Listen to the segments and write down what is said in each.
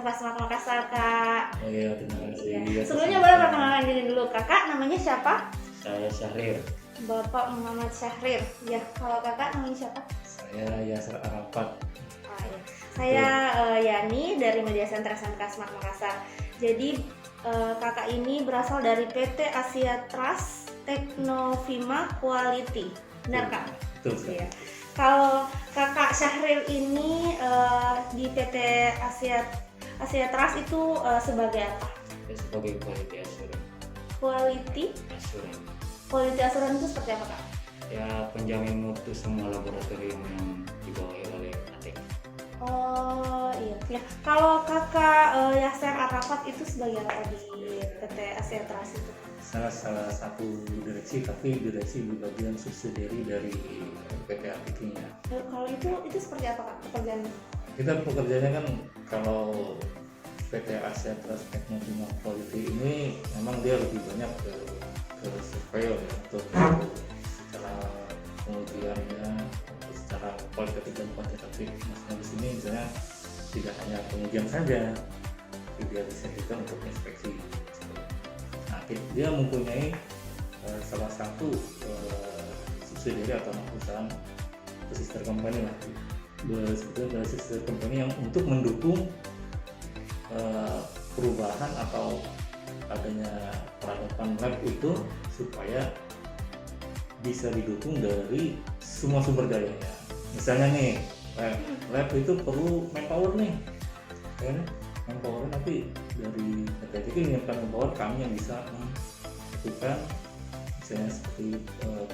SMK Semak Makassar, Kak. Oh iya, terima kasih. Iya. Sebelumnya boleh perkenalkan diri dulu, Kakak namanya siapa? Saya Syahrir. Bapak Muhammad Syahrir. Ya, kalau Kakak namanya siapa? Saya Yasir Arafat. Oh, iya. Saya Yani dari Media Center SMK Semak Makassar. Jadi kakak ini berasal dari PT Asia Trust Teknovima Quality. Benar, Kak? Betul sekali. Iya. Kalau Kakak Syahrir ini di PT Asia Trust itu sebagai apa? Saya sebagai quality assurance. Quality assurance itu seperti apa, Kak? Ya, penjamin mutu semua laboratorium yang dibawahi oleh ATEK. Oh iya. Ya, kalau Kakak Yasir Arafat itu sebagai apa di PT Asia Trust itu? Salah satu direksi, tapi direksi di bagian subsidiary dari PT ATEK-nya. Kalau itu seperti apa, Kak, pekerjaannya? Kita pekerjaannya kan kalau PT Asia Trust Teknovima Quality ini memang dia lebih banyak ke surveyor ya, untuk secara pengujiannya, secara kualitatif dan kuantitatif. Maksudnya di sini misalnya tidak hanya pengujian saja, tapi dia bisa juga untuk inspeksi. Nah, dia mempunyai salah satu subsidiary atau perusahaan sister company lah, sebetulnya sister company yang untuk mendukung perubahan atau adanya peradaban lab itu supaya bisa didukung dari semua sumber dayanya. Misalnya nih, lab itu perlu manpower nih, kan? Manpower, tapi dari PT ini menyiapkan manpower kami yang bisa melakukan misalnya seperti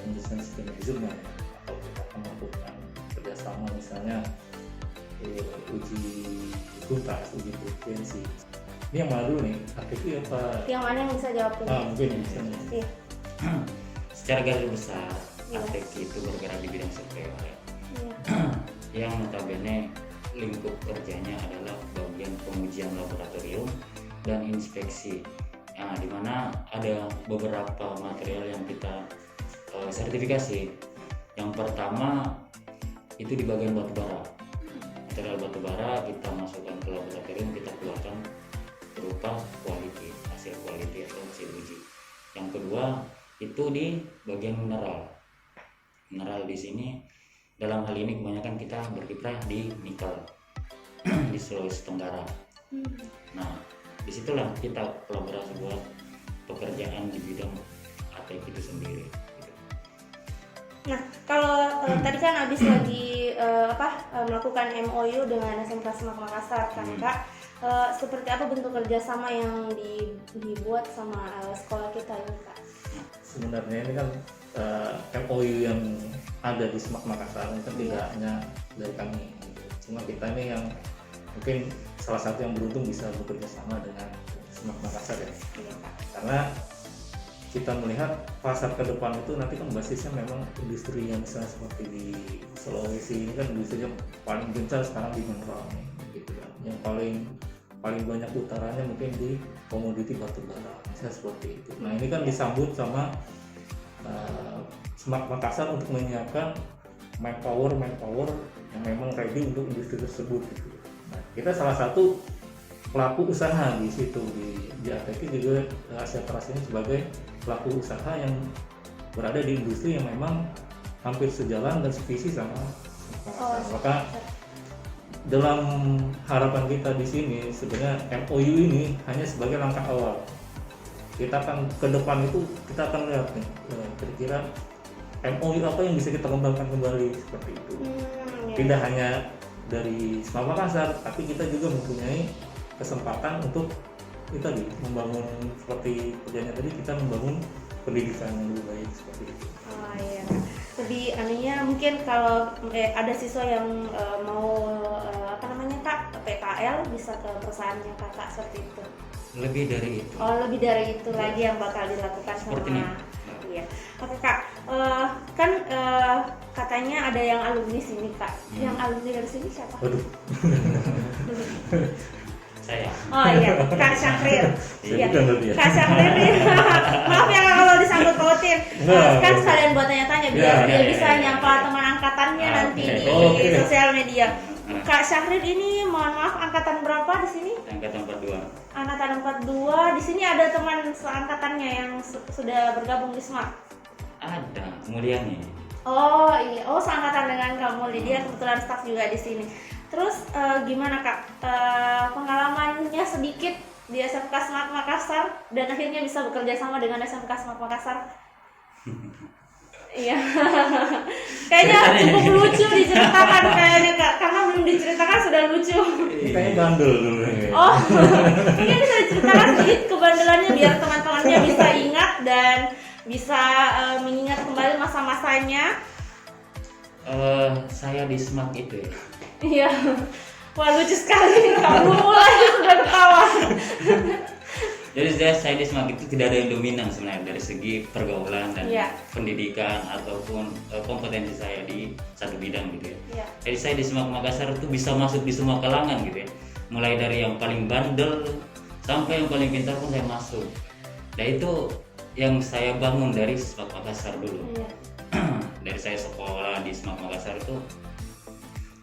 pendesain sistem manajemen, atau kita akan melakukan kerjasama misalnya uji tuntas, uji potensi. Ini yang mana dulu nih? ATEK apa? Yang mana yang bisa jawab ini? Mungkin bisa nih. Iya. Secara garis besar, Iya. ATEK itu bergerak di bidang surveyor ya. Iya. Yang notabene lingkup kerjanya adalah bagian pengujian laboratorium dan inspeksi. Nah, di mana ada beberapa material yang kita sertifikasi. Yang pertama itu di bagian batubara. Material batubara kita masukkan ke laboratorium, kita keluarkan berupa quality, hasil quality atau hasil uji. Yang kedua itu di bagian mineral. Mineral di sini dalam hal ini kebanyakan kita berkiprah di nikel di Sulawesi Tenggara. Nah, disitulah kita kolaborasi buat pekerjaan di bidang ATEK itu sendiri. Nah, kalau tadi kan habis lagi melakukan MOU dengan SMK Semak Makassar kan, Kak? Seperti apa bentuk kerjasama yang dibuat sama sekolah kita ini, Kak? Sebenarnya ini kan MOU yang ada di Semak Makassar itu kan tidak hanya dari kami, cuma kita ini yang mungkin salah satu yang beruntung bisa bekerja sama dengan Semak Makassar ya. Iya, Kak. Karena kita melihat pasar ke depan itu nanti kan basisnya memang industri yang misalnya seperti di Sulawesi ini kan industrinya paling gencar sekarang di mineral gitu kan. Yang paling banyak utaranya mungkin di komoditi batubara, misalnya seperti itu. Nah, ini kan disambut sama Semak Makassar untuk menyiapkan manpower yang memang ready untuk industri tersebut gitu. Nah, kita salah satu pelaku usaha di situ di ATEK juga Asia Trust ini sebagai pelaku usaha yang berada di industri yang memang hampir sejalan dan sevisi sama Makassar. Maka dalam harapan kita di sini sebenarnya MOU ini hanya sebagai langkah awal. Kita akan ke depan itu kita akan lihat nih kira-kira MOU apa yang bisa kita kembangkan kembali seperti itu. Tidak hanya dari Semak Makassar, tapi kita juga mempunyai kesempatan untuk kita membangun seperti kerjanya tadi, kita membangun pendidikan yang lebih baik seperti itu. Oh iya. Lebih anunya mungkin kalau ada siswa yang mau Kak, PKL bisa ke perusahaannya Kakak seperti itu. Lebih dari itu. Oh, lebih dari itu lagi yang bakal dilakukan Seperti sama. Iya. Oke, Kak. Kan katanya ada yang alumni sini, Kak. Yang alumni dari sini siapa? Waduh. Saya. Oh iya, Kak Syahrir. Saya Iya. bukan berarti ya? Kak Syahrir. Maaf ya kalau disangkut pautin. Kan sekalian buat tanya-tanya biar Ya, dia ya, bisa ya, nyapa ya. teman angkatannya nanti di Oke. sosial media. Kak Syahrir ini mohon maaf angkatan berapa di sini? Angkatan 42. Angkatan 42. Di sini ada teman seangkatannya yang sudah bergabung di SMAK. Ada Mulyani. Oh iya, oh seangkatan dengan kamu, dia kebetulan staff juga di sini. Terus gimana Kak, pengalamannya sedikit di SMK SMAK Makassar dan akhirnya bisa bekerja sama dengan SMK SMAK Makassar? Iya, kayaknya cukup lucu diceritakan kayaknya Kak, karena belum diceritakan sudah lucu. Kayaknya bandel dulu ya. Oh, mungkin bisa diceritakan sedikit kebandelannya biar teman-temannya bisa ingat dan bisa mengingat kembali masa-masanya. Saya di SMAK itu ya. Iya, wah lucu sekali, kamu mulai sudah ketawa. Jadi saya di SMAK itu tidak ada yang dominan sebenarnya dari segi pergaulan dan Iya. pendidikan ataupun kompetensi saya di satu bidang gitu ya. Iya. Jadi saya di SMAK Makassar itu bisa masuk di semua kalangan gitu ya. Mulai dari yang paling bandel sampai yang paling pintar pun saya masuk. Dan itu yang saya bangun dari SMAK Makassar dulu. Iya. Dari saya sekolah di SMAK Makassar itu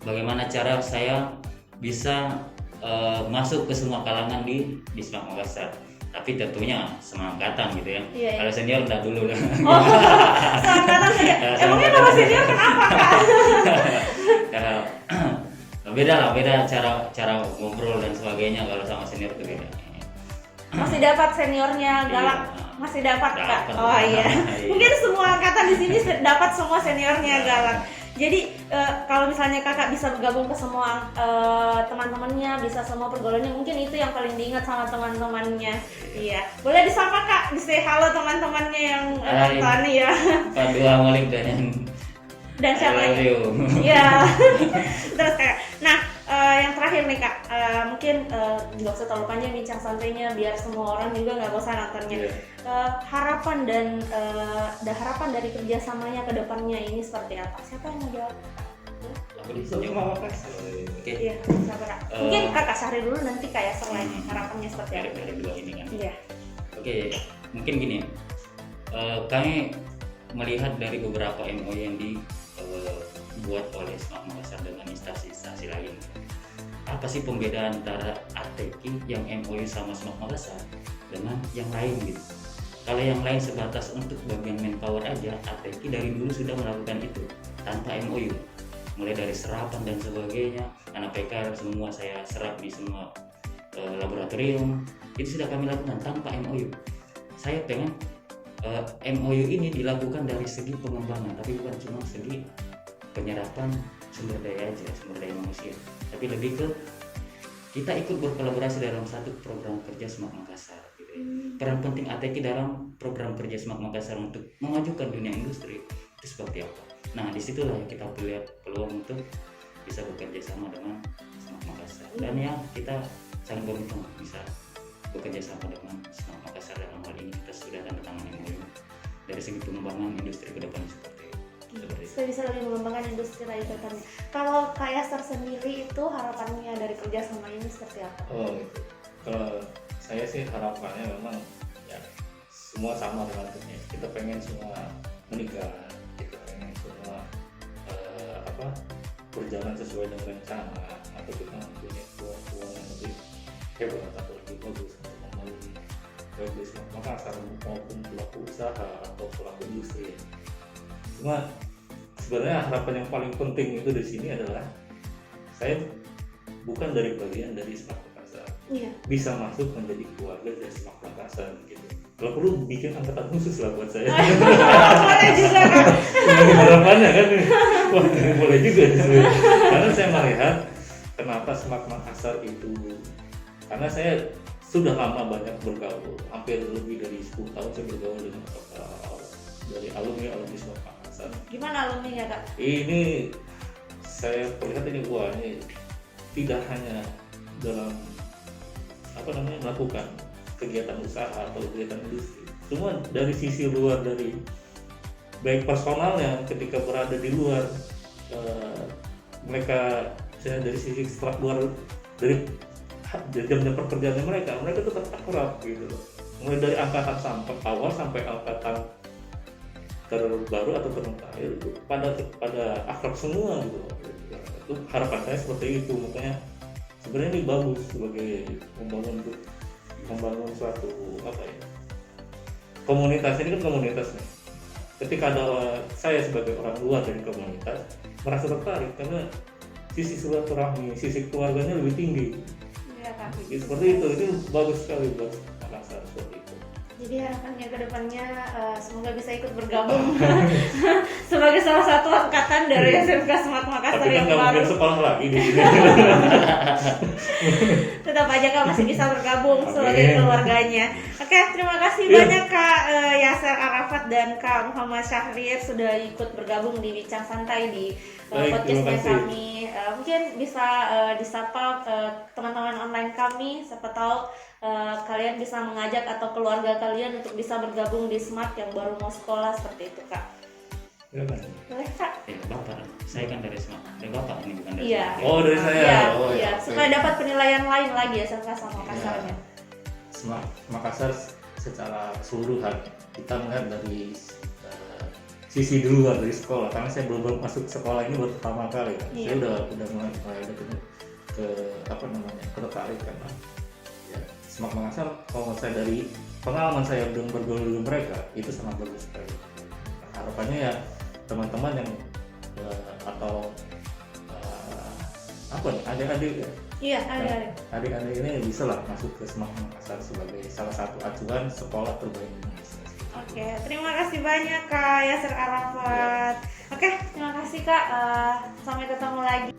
bagaimana cara saya bisa masuk ke semua kalangan di SMAK Makassar. Tapi tentunya semangkatan gitu ya. Iya. Kalau senior udah dulu. Oh, seangkatan saja. Emangnya nama senior kenapa Kak? Beda cara ngobrol dan sebagainya kalau sama senior itu beda. Masih dapat seniornya galak, Iya. masih dapat Kak. Dapat. Oh iya. Iya. Mungkin semua angkatan di sini dapat semua seniornya galak. Jadi kalau misalnya kakak bisa bergabung ke semua teman-temannya, bisa semua pergaulannya, mungkin itu yang paling diingat sama teman-temannya. Iya. Boleh disapa Kak, say halo teman-temannya yang nonton ya. Pak Dua Malik Dan siapa I love lagi? you. Iya. Terus Kak. Nah, yang terakhir nih Kak, mungkin nggak usah terlalu panjang bincang santainya biar semua orang juga nggak bosan nontonnya. Iya. Harapan dan harapan dari kerjasamanya ke depannya ini seperti apa? Siapa yang mau jawab? Aku di Itu sini. cuma Makassar. Oke. Iya, siapa Kak? Mungkin Kakak Syahrir dulu nanti kayak selain harapannya seperti apa? Dari dua ini kan. Iya. Oke, mungkin gini. Kami melihat dari beberapa MOU yang dibuat oleh SMAK Makassar dengan instansi-instansi lain. Apa sih pembedaan antara ATK yang MOU sama SMAK Makassar dengan yang lain gitu? Kalau yang lain sebatas untuk bagian manpower aja, ATK dari dulu sudah melakukan itu tanpa MOU. Mulai dari serapan dan sebagainya, anak PKR semua saya serap di semua laboratorium, itu sudah kami lakukan tanpa MOU. Saya pengen MOU ini dilakukan dari segi pengembangan, tapi bukan cuma segi penyerapan sumber daya aja, sumber daya manusia, tapi lebih ke kita ikut berkolaborasi dalam satu program kerja SMAK Makassar gitu ya. Peran penting ATK dalam program kerja SMAK Makassar untuk memajukan dunia industri itu seperti apa? Nah, disitulah kita melihat peluang untuk bisa bekerja sama dengan SMAK Makassar, dan ya kita sangat beruntung bisa bekerja sama dengan SMAK Makassar. Dalam hal ini kita sudah tanda tangan MOU dari segi pengembangan industri ke depan seperti itu. Supaya bisa lebih mengembangkan industri lagi ke depannya. Kalau Kak Yasser sendiri itu harapannya dari kerjasama ini seperti apa? Oh, gitu. Kalau saya sih harapannya memang ya semua sama dengan kita pengen semua menikah, kita pengen semua berjalan sesuai dengan rencana, atau kita punya peluang yang lebih hebat atau lebih bagus untuk membangun baik di SMAK Makassar maupun pelaku usaha atau pelaku industri. Cuma sebenarnya harapan yang paling penting itu di sini adalah saya bukan dari bagian dari SMAK Makassar, Iya. bisa masuk menjadi keluarga dari SMAK Makassar gitu. Kalau perlu bikin angkatan khusus lah buat saya. Boleh juga Kak. Sebagai harapannya kan, wah boleh juga nih. Karena saya melihat kenapa SMAK Makassar itu, karena saya sudah lama banyak bergaul, hampir lebih dari 10 tahun saya bergaul dengan dari alumni SMAK Makassar. Gimana alumni ya Kak? Ini saya perlihat ini tidak hanya dalam melakukan kegiatan usaha atau kegiatan industri, semua dari sisi luar, dari baik personalnya ketika berada di luar, mereka saya dari sisi luar, dari jam-jam pekerjaan mereka tetap akrab gitu loh. Mulai dari angkatan sampai awal sampai angkatan terbaru atau terakhir itu pada akrab semua gitu. Itu harapan saya seperti itu, makanya sebenarnya ini bagus sebagai membangun suatu apa ya, komunitas. Ini kan komunitas nih. Ketika ada saya sebagai orang luar dari komunitas merasa tertarik karena sisi silaturahmi, sisi keluarganya lebih tinggi. Iya Kak. Seperti itu bagus sekali buat Makassar seperti itu. Jadi harapannya ke depannya semoga bisa ikut bergabung sebagai salah satu angkatan dari SMK Semak Makassar Tapi kan yang nggak baru. mungkin sekolah lagi di sini. Tetap aja Kak masih bisa bergabung Oke. sebagai keluarganya. Oke, terima kasih Iya. banyak Kak Yasser Arafat dan Kak Muhammad Syahrir sudah ikut bergabung di Bincang Santai di Baik, podcastnya terima kasih. kami. Mungkin bisa disapa teman-teman online kami, siapa tahu kalian bisa mengajak atau keluarga kalian untuk bisa bergabung di Smart yang baru mau sekolah seperti itu Kak. Silakan. Boleh Kak? Ya, Bapak, saya kan dari Semak. Dari Bapak ini bukan dari Iya. Semak. Oh, dari saya. Iya, Oh, iya. oke. Supaya dapat penilaian lain lagi ya sama Makassarnya. Semak Makassar secara keseluruhan kita melihat dari sisi di luar dari sekolah, karena saya belum masuk sekolah ini baru pertama kali kan. Iya. Saya udah mulai ada ke apa namanya, tertarik karena ya, Semak Makassar kalau saya dari pengalaman saya belum bergaul dengan mereka itu sangat bagus sekali. Harapannya ya teman-teman yang atau apa nih, adik-adik ya, Iya, ada. adik-adik ini bisa lah masuk ke Semak Makassar sebagai salah satu acuan sekolah terbaik di Indonesia. Oke, terima kasih banyak Kak Yasser Arafat. Oke, terima kasih Kak. Sampai ketemu lagi.